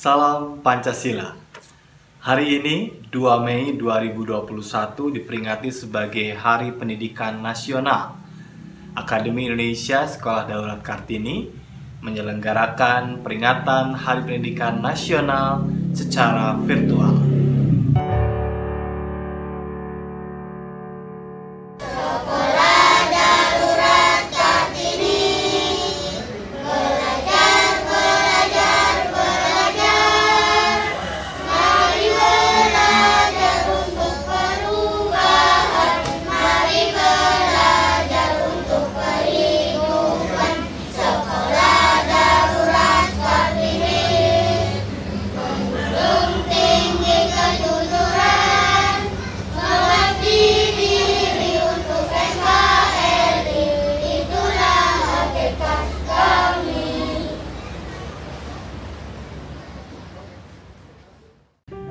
Salam Pancasila. Hari ini 2 Mei 2021 diperingati sebagai Hari Pendidikan Nasional. Akademi Indonesia Sekolah Daulat Kartini menyelenggarakan peringatan Hari Pendidikan Nasional secara virtual.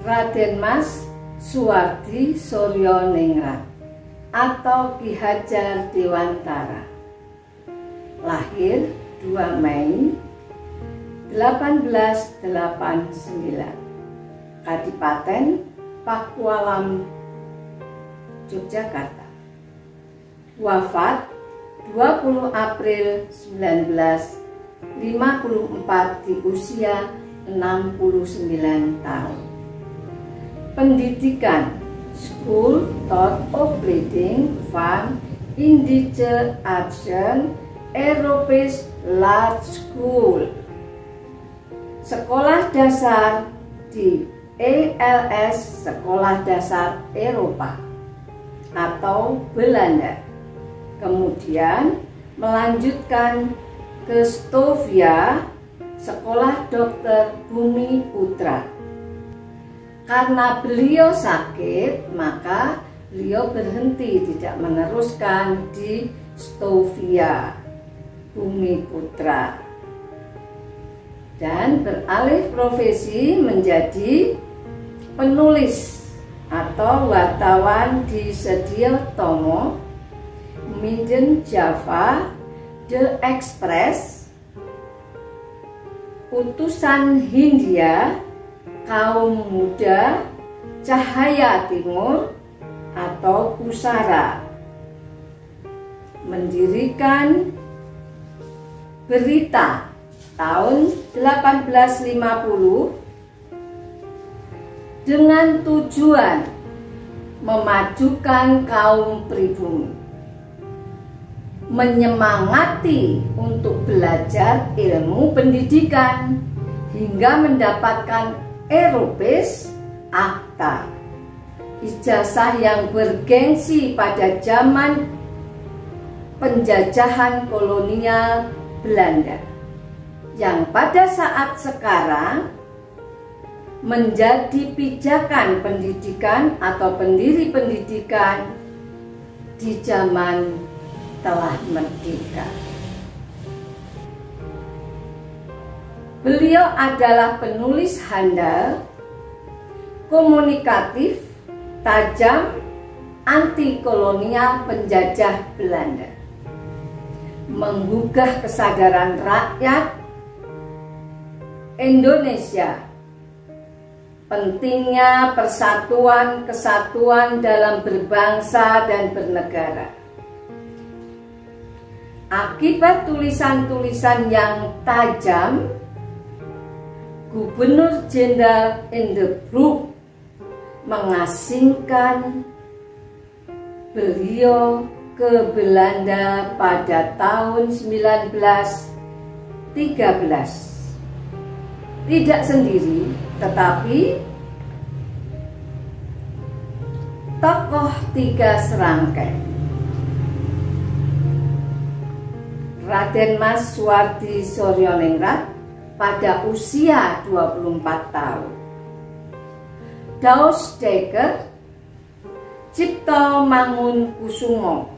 Raden Mas Suwardi Suryaningrat atau Ki Hajar Dewantara, lahir 2 Mei 1889, Kadipaten Pakualam, Yogyakarta. Wafat 20 April 1954 di usia 69 tahun. Pendidikan: School tot opleiding van Indische Artsen Europees Large School, sekolah dasar di ELS, Sekolah Dasar Eropa atau Belanda. Kemudian melanjutkan ke Stovia, Sekolah Dokter Bumi Putra. Karena beliau sakit, maka beliau berhenti, tidak meneruskan di Stovia Bumi Putra, dan beralih profesi menjadi penulis atau wartawan di Sediotomo, Midden Java, The Express, Utusan Hindia, Kaum Muda, Cahaya Timur atau Pusara. Mendirikan Berita tahun 1850 dengan tujuan memajukan kaum pribumi, menyemangati untuk belajar ilmu pendidikan hingga mendapatkan Europees Akta, ijazah yang bergengsi pada zaman penjajahan kolonial Belanda, yang pada saat sekarang menjadi pijakan pendidikan atau pendiri pendidikan di zaman telah merdeka. Beliau adalah penulis handal, komunikatif, tajam, anti kolonial penjajah Belanda, menggugah kesadaran rakyat Indonesia, pentingnya persatuan kesatuan dalam berbangsa dan bernegara. Akibat tulisan-tulisan yang tajam, Gubernur Jenderal Indebroek mengasingkan beliau ke Belanda pada tahun 1913. Tidak sendiri, tetapi tokoh 3 serangkai, Raden Mas Suwardi Suryaningrat pada usia 24 tahun, Daus Dekker, Cipto Mangunkusumo,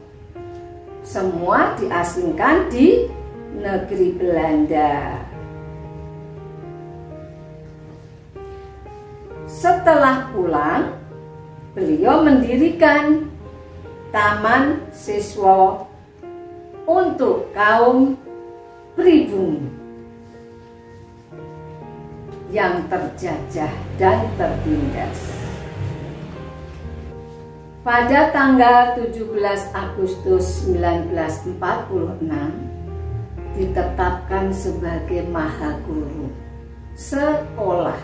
semua diasingkan di negeri Belanda. Setelah pulang, beliau mendirikan Taman Siswa untuk kaum pribumi yang terjajah dan tertindas. Pada tanggal 17 Agustus 1946 ditetapkan sebagai Maha Guru sekolah.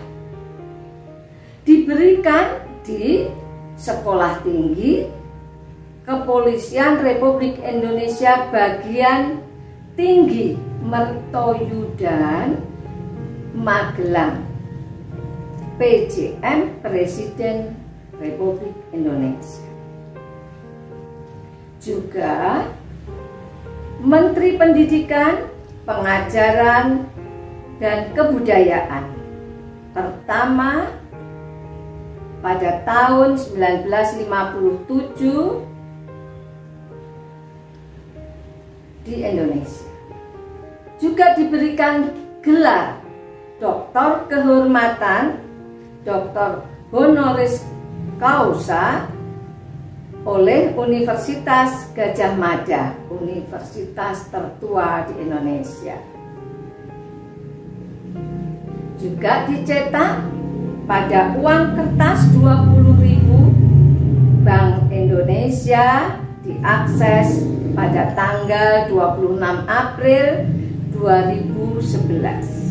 Diberikan di Sekolah Tinggi Kepolisian Republik Indonesia Bagian Tinggi Mertoyudan Magelang, PJM Presiden Republik Indonesia. Juga Menteri Pendidikan, Pengajaran, dan Kebudayaan pertama pada tahun 1957 di Indonesia. Juga diberikan gelar Doktor Kehormatan, Doktor Honoris Causa oleh Universitas Gadjah Mada, universitas tertua di Indonesia. Juga dicetak pada uang kertas 20.000 Bank Indonesia, diakses pada tanggal 26 April 2011.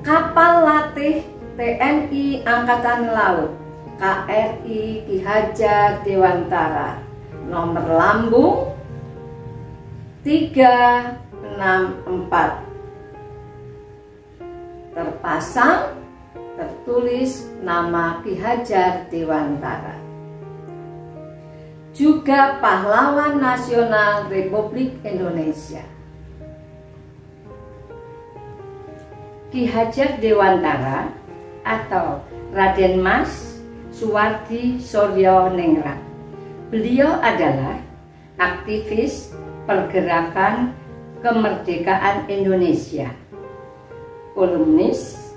Kapal latih TNI Angkatan Laut KRI Ki Hajar Dewantara nomor lambung 364 terpasang tertulis nama Ki Hajar Dewantara. Juga pahlawan nasional Republik Indonesia. Ki Hajar Dewantara atau Raden Mas Suwardi Suryo-Ningrat. Beliau adalah aktivis pergerakan kemerdekaan Indonesia, kolumnis,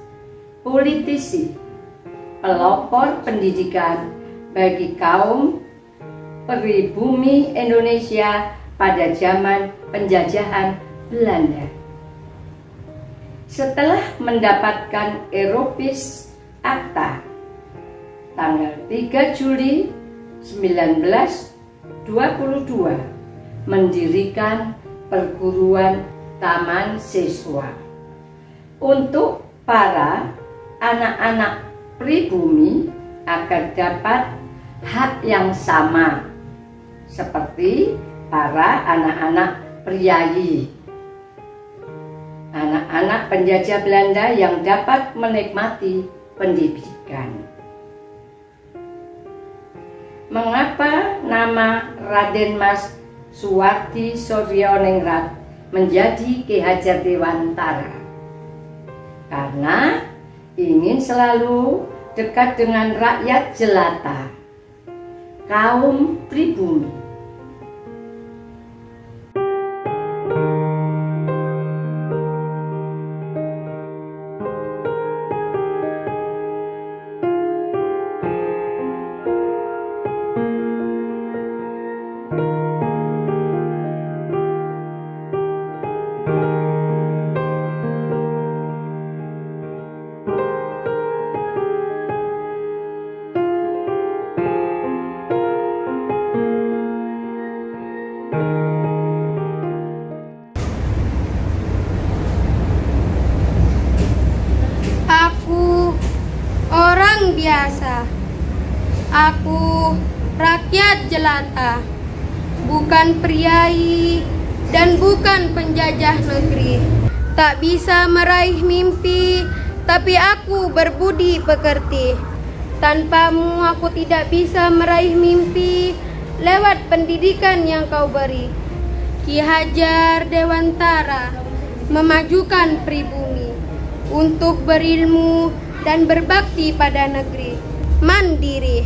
politisi, pelopor pendidikan bagi kaum pribumi Indonesia pada zaman penjajahan Belanda. Setelah mendapatkan Europis Akta tanggal 3 Juli 1922 mendirikan perguruan taman siswa untuk para anak-anak pribumi agar dapat hak yang sama seperti para anak-anak priayi, anak-anak penjajah Belanda yang dapat menikmati pendidikan. Mengapa nama Raden Mas Suwardi Suryo-Ningrat menjadi Ki Hajar Dewantara? Karena ingin selalu dekat dengan rakyat jelata, kaum pribumi. Biasa. Aku rakyat jelata, bukan priai dan bukan penjajah negeri. Tak bisa meraih mimpi, tapi aku berbudi pekerti. Tanpamu aku tidak bisa meraih mimpi lewat pendidikan yang kau beri. Ki Hajar Dewantara memajukan pribumi untuk berilmu dan berbakti pada negeri. Mandiri.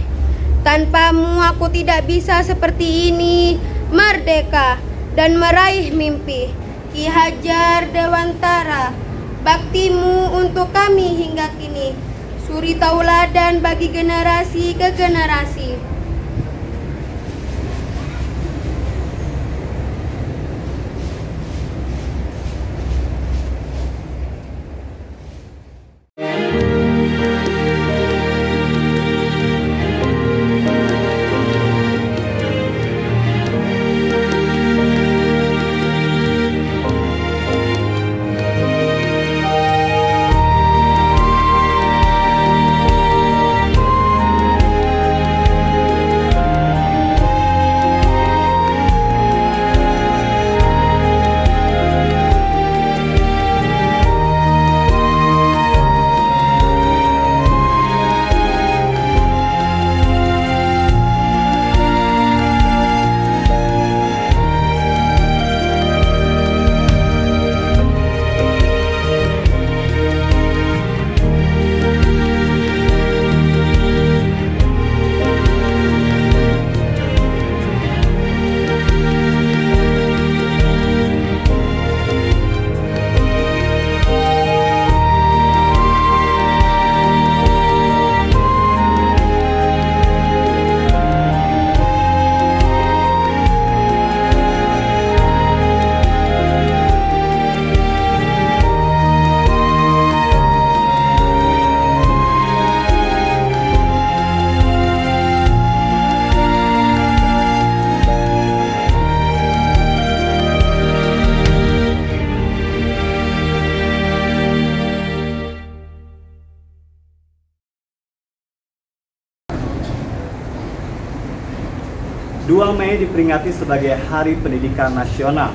Tanpamu aku tidak bisa seperti ini, merdeka dan meraih mimpi. Ki Hajar Dewantara, baktimu untuk kami hingga kini, suri tauladan bagi generasi ke generasi. 2 Mei diperingati sebagai Hari Pendidikan Nasional.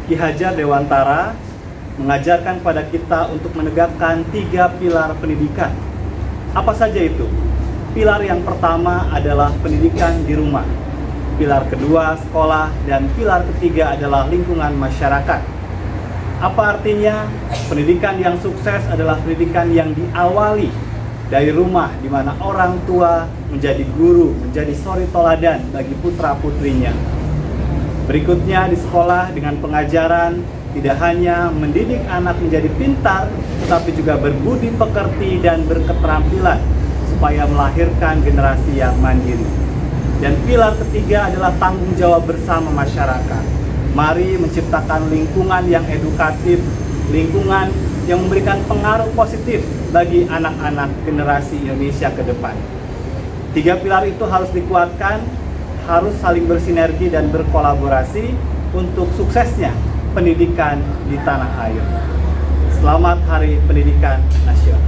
Ki Hajar Dewantara mengajarkan pada kita untuk menegakkan 3 pilar pendidikan. Apa saja itu? Pilar yang pertama adalah pendidikan di rumah. Pilar kedua sekolah, dan pilar ketiga adalah lingkungan masyarakat. Apa artinya? Pendidikan yang sukses adalah pendidikan yang diawali dari rumah, di mana orang tua menjadi guru, menjadi suri toladan bagi putra-putrinya. Berikutnya di sekolah dengan pengajaran tidak hanya mendidik anak menjadi pintar, tetapi juga berbudi pekerti dan berketerampilan supaya melahirkan generasi yang mandiri. Dan pilar ketiga adalah tanggung jawab bersama masyarakat. Mari menciptakan lingkungan yang edukatif, lingkungan yang memberikan pengaruh positif bagi anak-anak generasi Indonesia ke depan. 3 pilar itu harus dikuatkan, harus saling bersinergi dan berkolaborasi untuk suksesnya pendidikan di tanah air. Selamat Hari Pendidikan Nasional.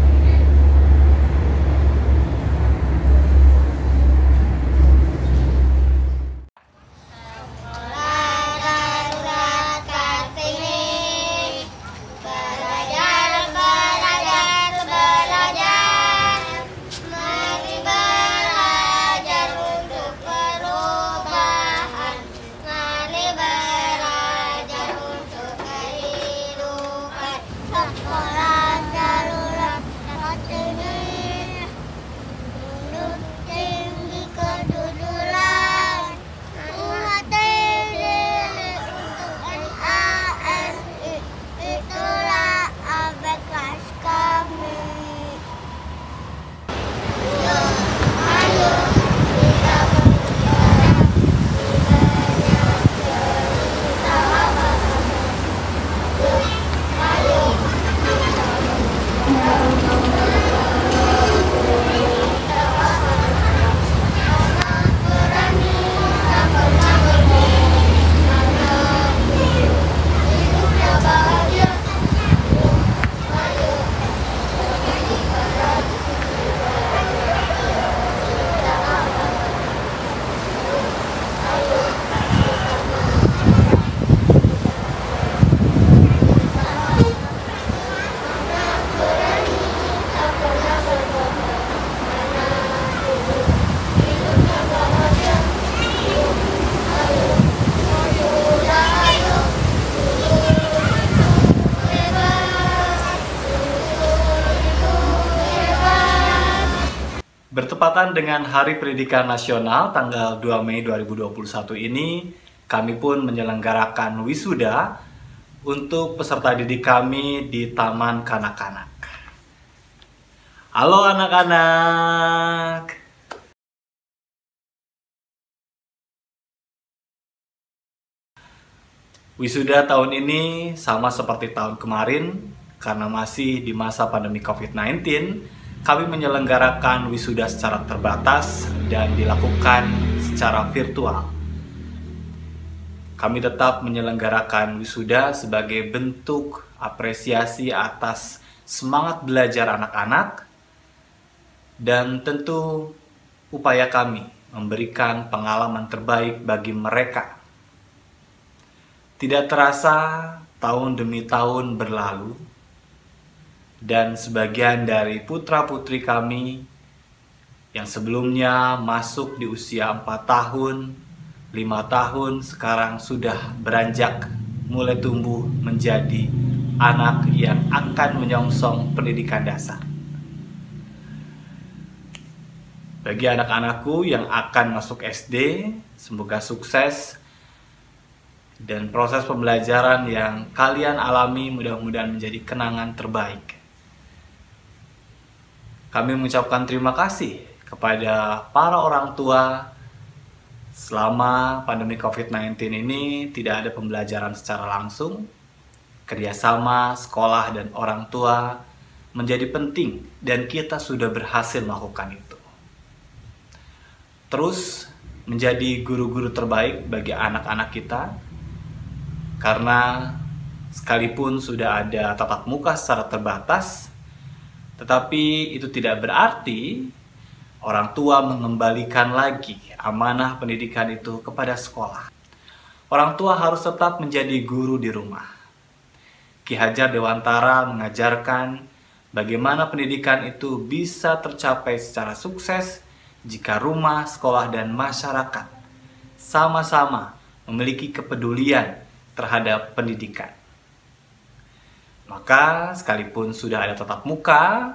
Bertepatan dengan Hari Pendidikan Nasional tanggal 2 Mei 2021 ini, kami pun menyelenggarakan wisuda untuk peserta didik kami di Taman Kanak-Kanak. Halo anak-anak. Wisuda tahun ini sama seperti tahun kemarin, karena masih di masa pandemi COVID-19, kami menyelenggarakan wisuda secara terbatas dan dilakukan secara virtual. Kami tetap menyelenggarakan wisuda sebagai bentuk apresiasi atas semangat belajar anak-anak dan tentu upaya kami memberikan pengalaman terbaik bagi mereka. Tidak terasa tahun demi tahun berlalu, dan sebagian dari putra-putri kami yang sebelumnya masuk di usia 4 tahun, 5 tahun, sekarang sudah beranjak mulai tumbuh menjadi anak yang akan menyongsong pendidikan dasar. Bagi anak-anakku yang akan masuk SD, semoga sukses dan proses pembelajaran yang kalian alami mudah-mudahan menjadi kenangan terbaik. Kami mengucapkan terima kasih kepada para orang tua. Selama pandemi COVID-19 ini tidak ada pembelajaran secara langsung. Kerjasama sekolah dan orang tua menjadi penting dan kita sudah berhasil melakukan itu. Terus menjadi guru-guru terbaik bagi anak-anak kita, karena sekalipun sudah ada tatap muka secara terbatas, tetapi itu tidak berarti orang tua mengembalikan lagi amanah pendidikan itu kepada sekolah. Orang tua harus tetap menjadi guru di rumah. Ki Hajar Dewantara mengajarkan bagaimana pendidikan itu bisa tercapai secara sukses jika rumah, sekolah, dan masyarakat sama-sama memiliki kepedulian terhadap pendidikan. Maka sekalipun sudah ada tatap muka,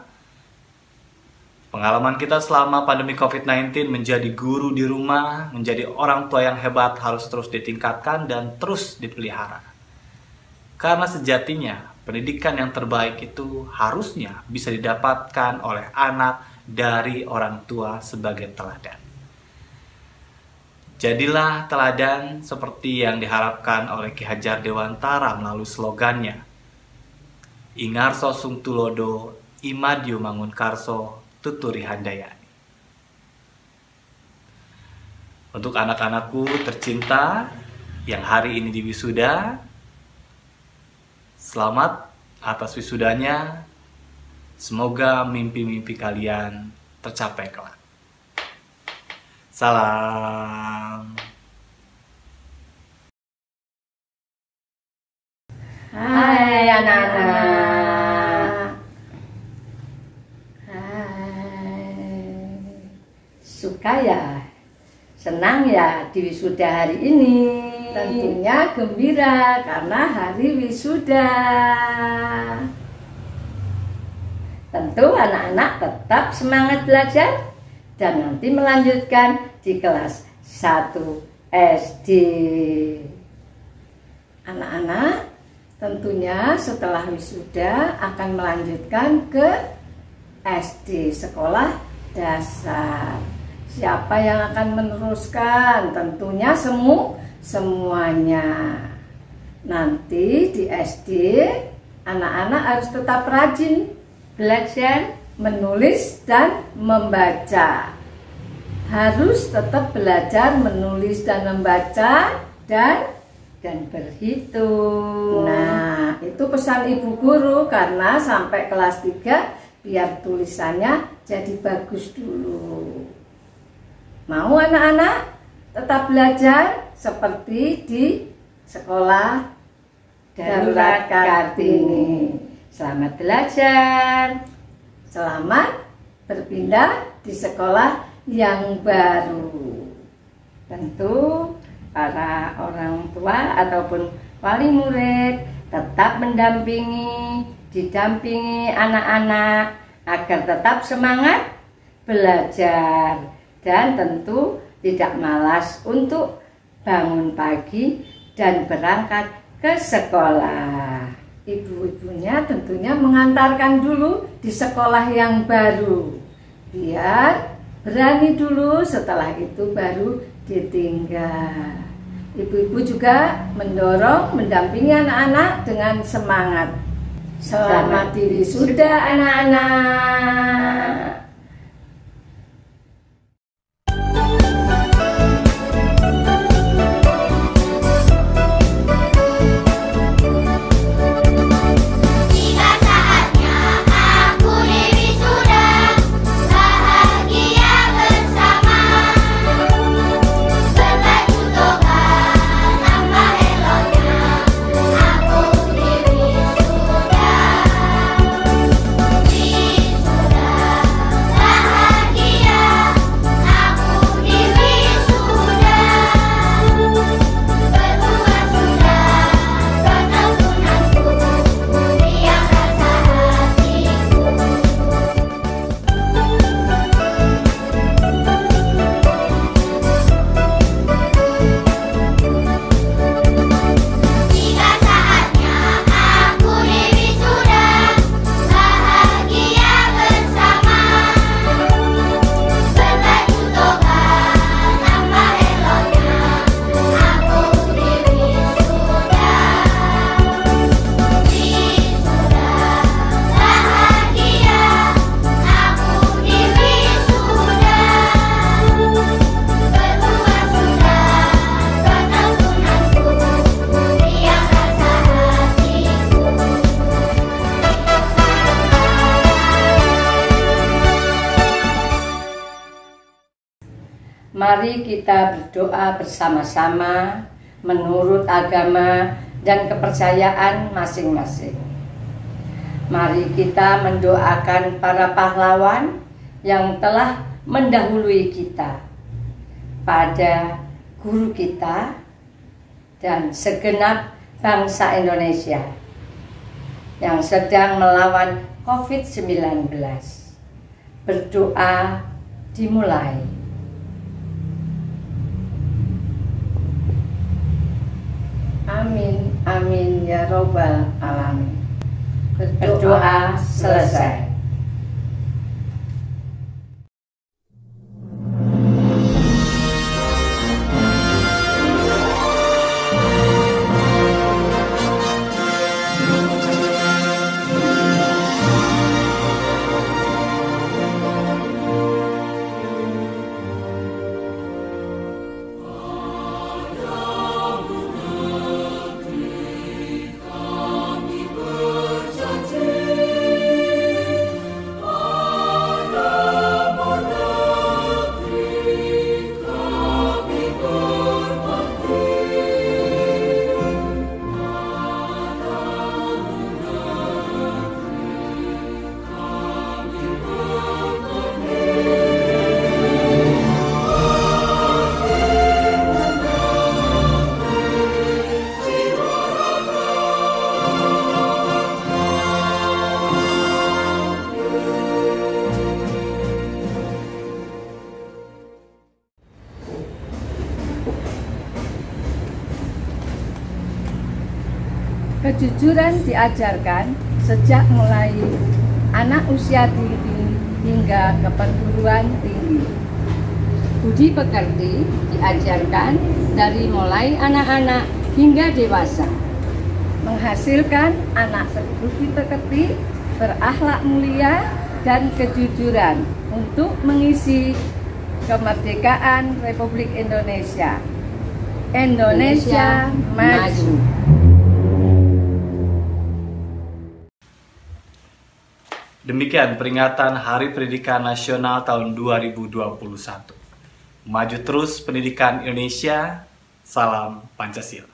pengalaman kita selama pandemi COVID-19 menjadi guru di rumah, menjadi orang tua yang hebat harus terus ditingkatkan dan terus dipelihara. Karena sejatinya pendidikan yang terbaik itu harusnya bisa didapatkan oleh anak dari orang tua sebagai teladan. Jadilah teladan seperti yang diharapkan oleh Ki Hajar Dewantara melalui slogannya, Ingarso Sung Tulodo, Imadyo Mangunkarso, Tuturi Handayani. Untuk anak-anakku tercinta yang hari ini diwisuda, selamat atas wisudanya. Semoga mimpi-mimpi kalian tercapai kelak. Salam. Hai anak-anak. Hai. Suka ya? Senang ya di wisuda hari ini? Tentunya gembira karena hari wisuda. Tentu anak-anak tetap semangat belajar dan nanti melanjutkan di kelas 1 SD. Anak-anak tentunya setelah wisuda akan melanjutkan ke SD, sekolah dasar. Siapa yang akan meneruskan? Tentunya semuanya. Nanti di SD, anak-anak harus tetap rajin belajar menulis dan membaca. Harus tetap belajar menulis dan membaca dan berhitung. Nah, itu pesan ibu guru karena sampai kelas 3 biar tulisannya jadi bagus dulu. Mau anak-anak tetap belajar seperti di sekolah Darurat Kartini. Selamat belajar. Selamat berpindah di sekolah yang baru. Tentu para orang tua ataupun wali murid tetap didampingi anak-anak agar tetap semangat belajar dan tentu tidak malas untuk bangun pagi dan berangkat ke sekolah. Ibu-ibunya tentunya mengantarkan dulu di sekolah yang baru biar berani dulu, setelah itu baru ditinggal. Ibu-ibu juga mendorong, mendampingi anak-anak dengan semangat. Selamat wisuda anak-anak. Mari kita berdoa bersama-sama menurut agama dan kepercayaan masing-masing. Mari kita mendoakan para pahlawan yang telah mendahului kita, pada guru kita dan segenap bangsa Indonesia yang sedang melawan COVID-19. Berdoa dimulai. Amin, amin ya robbal alamin. Berdoa selesai. Kejujuran diajarkan sejak mulai anak usia dini hingga ke perguruan tinggi. Budi pekerti diajarkan dari mulai anak-anak hingga dewasa, menghasilkan anak berbudi pekerti, berakhlak mulia, dan kejujuran untuk mengisi kemerdekaan Republik Indonesia. Indonesia maju. Demikian peringatan Hari Pendidikan Nasional tahun 2021. Maju terus pendidikan Indonesia, salam Pancasila.